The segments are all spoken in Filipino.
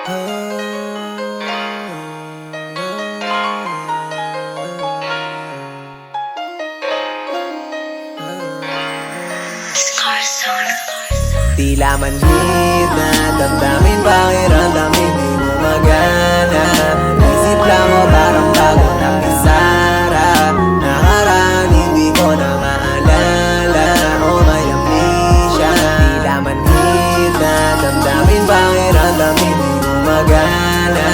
Tila manhid na damdamin, pakiramdamin di mo magana. Isip lang o parang bago ng isara. Nakaraan hindi ko na maalala o may amnesia. Tila manhid na damdamin, pakiramdamin di mo magana.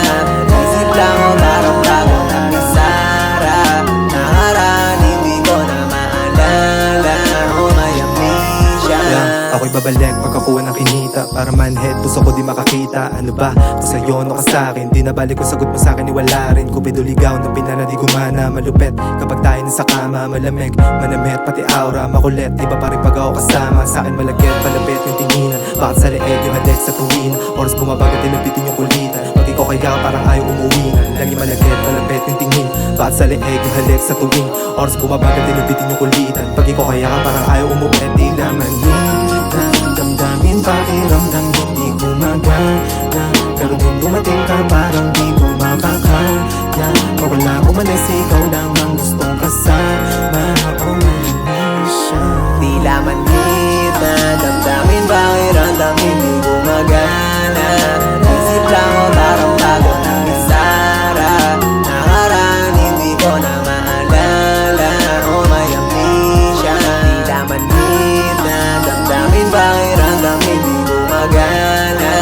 Isip lang o parang bago ng isara. Nakaraan hindi ko na maalala o may amnesia. Ako'y babalik pagkakuha ng kinita. Para manhead, puso ko di makakita. Ano ba? Kung sa'yo, ano ka sa'kin? Di na balik kung sagot mo sa'kin, iwala rin. Kupido ligaw ng pinana di gumana. Malupet kapag tayo na sa kama. Malamig, manamit, pati aura makulit. Iba pa rin pag ako kasama. Sa'kin malagkit, palapit yung tinginan. Bakit sa leeg yung halik sa tuwin? Oras bumabagat, tinapitin yung kulitan. Pag ikaw kaya parang ayaw umuwi na. Lagi malagkit, palapit yung tingin. Bakit sa leeg yung halik sa tuwing? Oras bumabagat, tinapitin yung kulitan. Pag ikaw kaya parang ayaw umuwi. Di naman damdamin, pakiramdam hindi ko magana. Pero nung dumating ka parang di ko makakaya. Mawala ko man ay ikaw lang ang gustong kasama. Ako man siya. Tila manhid na damdamin, pakiramdam hindi ko magana. Isip lang o parang bago ng isara. Nakaraan hindi ko na maalala o may amnesia. Tila manhid na damdamin, pakiramdam hindi ko magana.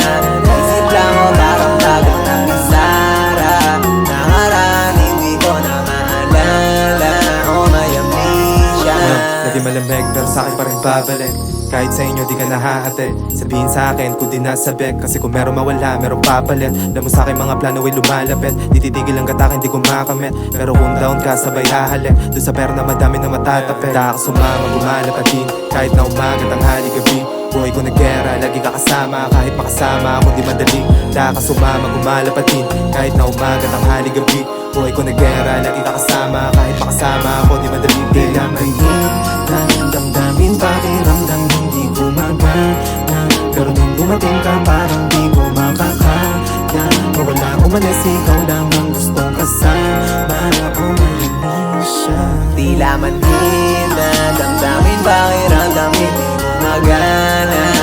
Isip lang o parang bago ng isara. Nakaraan hindi ko na maalala o may amnesia. Lagi malamig pero sa'kin pa rin babalik. Kahit sa inyo di ka nahahati. Sabihin sa'kin kung di nasabik. Kasi kung meron mawala, meron papalit. Alam mo sa'kin mga plano ay lumalapit. Di titigil ang gatakin, di ko makamit. Pero kung down ka, sabay hahalik. Doon sa pera na madami na matatapit. Daka sumama, gumalap at din. Kahit na umaga, tanghali, gabi. Buhay ko na gera, lagi ka kasama. Kahit makasama ako di madali. Daka sumama, gumalap at din. Kahit na umaga, tanghali, gabi. Buhay ko na gera, lagi ka kasama. Kahit makasama ako di madali. Tila manhid na damdamin, pakiramdam hindi ko magana. Pero nung dumating ka parang di ko makakaya. Mawala ko man ay ikaw lang ang gustong kasama. Ako man siya. Tila manhid na damdamin, pakiramdam hindi ko magana.